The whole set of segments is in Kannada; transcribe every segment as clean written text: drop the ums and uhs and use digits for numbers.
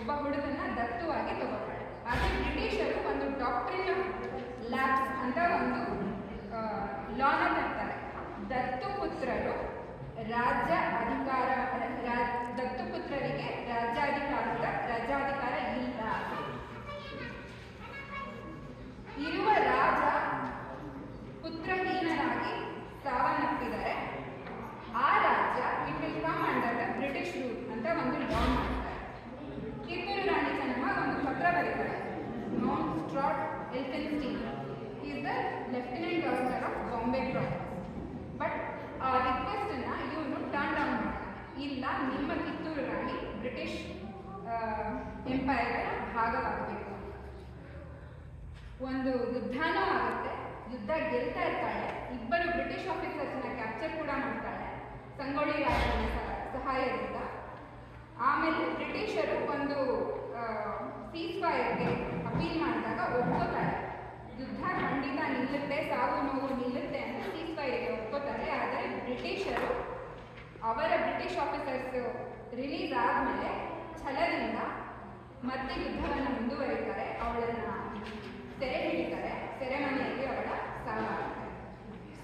ಒಬ್ಬ ಹುಡುಗನ ದತ್ತುವಾಗಿ ತಗೋತಾಳೆ. ಆದರೆ ಬ್ರಿಟಿಷರು ಒಂದು ಡಾಕ್ಟ್ರಿನ್ ಆಫ್ ಲ್ಯಾಬ್ಸ್ ಅಂತ ಒಂದು ಲಾನ ತರ್ತಾರೆ. ದತ್ತುಪುತ್ರರು ದತ್ತುಪುತ್ರರಿಗೆ ರಾಜ್ಯಾಧಿಕಾರ ಇಲ್ಲ. ಇರುವ ರಾಜ ಪುತ್ರಹೀನರಾಗಿ ಸಾವನ್ನಪ್ಪಿದರೆ ಆ ರಾಜ್ಯ it will come under the British rule ಅಂತ ಒಂದು ಲಾ ಮಾಡ್ತಾರೆ. ಕಿತ್ತೂರು ರಾಣಿ ಚೆನ್ನಮ್ಮ ಒಂದು ಪತ್ರ ಬರೀತಾರೆ. Mount Stuart Elphinstone is the lieutenant governor of Bombay province. But ಆ ರಿಕ್ವೆಸ್ಟನ್ನು ಇವನು ಟರ್ನ್ ಡೌನ್ ಮಾಡ್ತಾನೆ. ಇಲ್ಲ, ನಿಮ್ಮ ಕಿತ್ತೂರು ರಾಣಿ ಬ್ರಿಟಿಷ್ ಎಂಪೈರ್ನ ಭಾಗವಾಗಬೇಕು. ಒಂದು ಯುದ್ಧನೂ ಆಗುತ್ತೆ. ಯುದ್ಧ ಗೆಲ್ತಾ ಇರ್ತಾಳೆ. ಇಬ್ಬರು ಬ್ರಿಟಿಷ್ ಆಫೀಸರ್ಸ್ನ ಕ್ಯಾಪ್ಚರ್ ಕೂಡ ಮಾಡ್ತಾಳೆ ಸಂಗೊಳ್ಳಿ ರಾಯಣ್ಣನ ಸಹಾಯದಿಂದ. ಆಮೇಲೆ ಬ್ರಿಟಿಷರು ಒಂದು ಸೀಸ್ ಫೈರ್ಗೆ ಅಪೀಲ್ ಮಾಡಿದಾಗ ಒಪ್ಕೋತಾರೆ. ಯುದ್ಧ ಖಂಡಿತ ನಿಲ್ಲುತ್ತೆ, ಸಾವು ನೋವು ನಿಲ್ಲುತ್ತೆ ಅಂತ ಸೀಸ್ ಫೈರ್ಗೆ ಒಪ್ಕೋತಾರೆ. ಆದರೆ ಬ್ರಿಟಿಷರು ಅವರ ಬ್ರಿಟಿಷ್ ಆಫೀಸರ್ಸ್ ರಿಲೀಸ್ ಆದಮೇಲೆ ಛಲದಿಂದ ಮತ್ತೆ ಯುದ್ಧವನ್ನು ಮುಂದುವರಿತಾರೆ. ಅವಳನ್ನು ಸೆರೆ ಹಿಡಿತಾರೆ. ಸೆರೆಮನೆಯಲ್ಲಿ ಅವಳ ಸಾವಾಗುತ್ತೆ.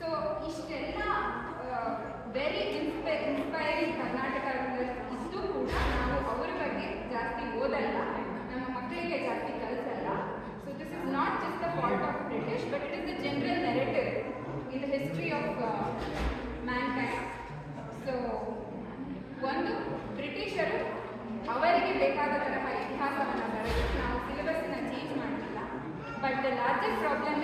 ಸೊ ಇಷ್ಟೆಲ್ಲ ವೆರಿ ಇನ್ಸ್ಪೈರಿಂಗ್ ಕರ್ನಾಟಕ ಇದ್ದು ಕೂಡ ನಾವು ಅವ್ರ ಬಗ್ಗೆ ಜಾಸ್ತಿ ಓದಲ್ಲ, ನಮ್ಮ ಮಕ್ಕಳಿಗೆ ಜಾಸ್ತಿ ಕಲಿಸಲ್ಲ. So this is not just the fault of British, but it is the general narrative in the history of mankind. So ಒಂದು ಬ್ರಿಟಿಷರು ಅವರಿಗೆ ಬೇಕಾದ ತರಹ ಇತಿಹಾಸವನ್ನು ಬರೆದು ನಾವು ಸಿಲೆಬಸ್ನ ಚೇಂಜ್ ಮಾಡಲಿಲ್ಲ. But the largest problem